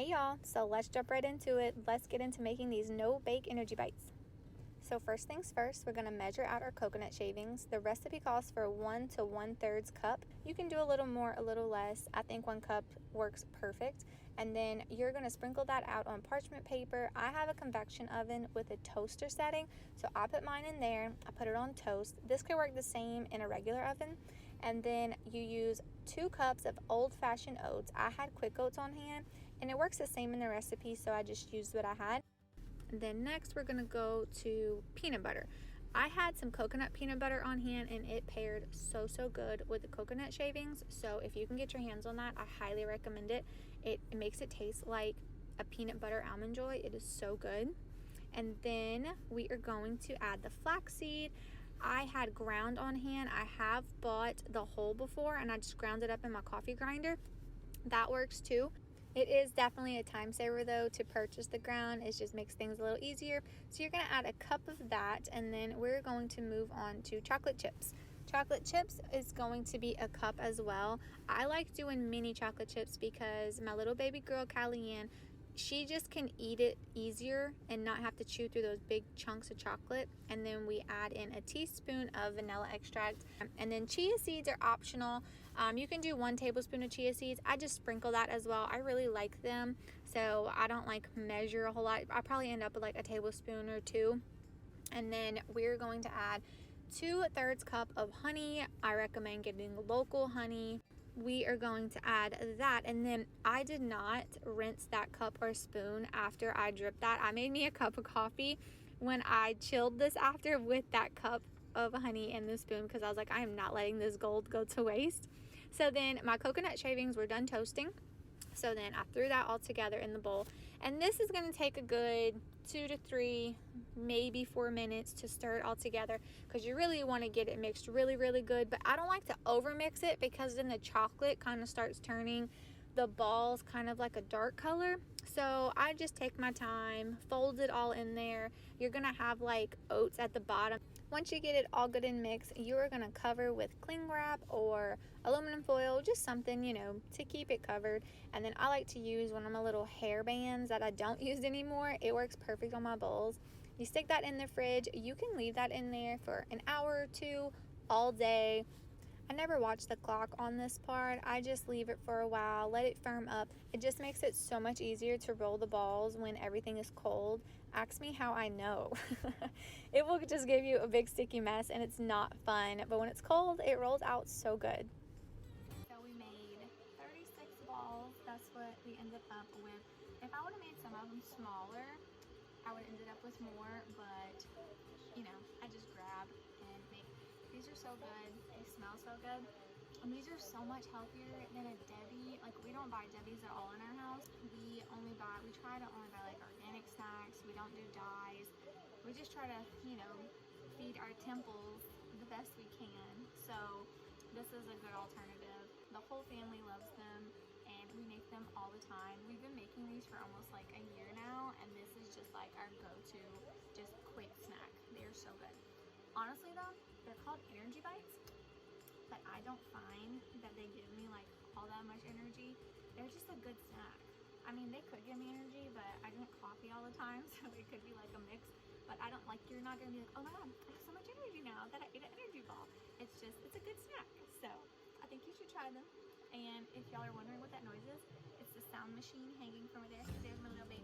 Hey y'all, so let's jump right into it. Let's get into making these no-bake energy bites. So first things first, we're going to measure out our coconut shavings. The recipe calls for 1 to 1/3 cup. You can do a little more, a little less. I think 1 cup works perfect. And then you're going to sprinkle that out on parchment paper. I have a convection oven with a toaster setting, so I put mine in there. I put it on toast. This could work the same in a regular oven. And then you use 2 cups of old-fashioned oats. I had quick oats on hand, and it works the same in the recipe, so I just used what I had. And then next we're going to go to peanut butter. I had some coconut peanut butter on hand, and it paired so good with the coconut shavings. So if you can get your hands on that, I highly recommend it. It makes it taste like a peanut butter almond joy. It is so good. And then we are going to add the flaxseed. I had ground on hand. I have bought the whole before, and I just ground it up in my coffee grinder. That works too. It is definitely a time saver though to purchase the ground. It just makes things a little easier. So you're going to add a cup of that, and then we're going to move on to chocolate chips. Chocolate chips is going to be a cup as well. I like doing mini chocolate chips because my little baby girl, Callie-Ann, she just can eat it easier and not have to chew through those big chunks of chocolate. And then we add in a teaspoon of vanilla extract. And then chia seeds are optional. You can do 1 tablespoon of chia seeds. I just sprinkle that as well. I really like them, so I don't like measure a whole lot. I probably end up with like a tablespoon or 2. And then we're going to add 2/3 cup of honey. I recommend getting local honey. We are going to add that, and then I did not rinse that cup or spoon after I dripped that. I made me a cup of coffee when I chilled this after with that cup of honey and the spoon, because I was like, I am not letting this gold go to waste. So then my coconut shavings were done toasting. So then I threw that all together in the bowl, and this is going to take a good 2 to 3, maybe 4 minutes to stir it all together, because you really want to get it mixed really good. But I don't like to over mix it, because then the chocolate kind of starts turning the balls kind of like a dark color. So I just take my time, fold it all in there. You're going to have like oats at the bottom. Once you get it all good and mixed, you are going to cover with cling wrap or aluminum foil, just something, you know, to keep it covered. And then I like to use one of my little hair bands that I don't use anymore. It works perfect on my bowls. You stick that in the fridge. You can leave that in there for an hour or 2 all day. I never watch the clock on this part. I just leave it for a while, let it firm up. It just makes it so much easier to roll the balls when everything is cold. Ask me how I know. It will just give you a big sticky mess, and it's not fun. But when it's cold, it rolls out so good. So we made 36 balls. That's what we ended up with. If I would have made some of them smaller, I would have ended up with more, but you know, I just grab and make. These are so good. They smell so good. And these are so much healthier than a Debbie. Like, we don't buy Debbies at all in our house. We try to only buy like organic snacks. We don't do dyes. We just try to, you know, feed our temples the best we can. So this is a good alternative. The whole family loves them, and we make them all the time. We've been making these for almost like a year now, and this is just like our go-to, just quick snack. They're so good. Honestly though, they're called energy bites, but I don't find that they give me like all that much energy. They're just a good snack. I mean, they could give me energy, but I drink coffee all the time, so it could be like a mix. But I don't like, you're not gonna be like, oh my god, I have so much energy now that I ate an energy ball. It's just, it's a good snack. So I think you should try them. And if y'all are wondering what that noise is, it's the sound machine hanging from there. There's my little baby.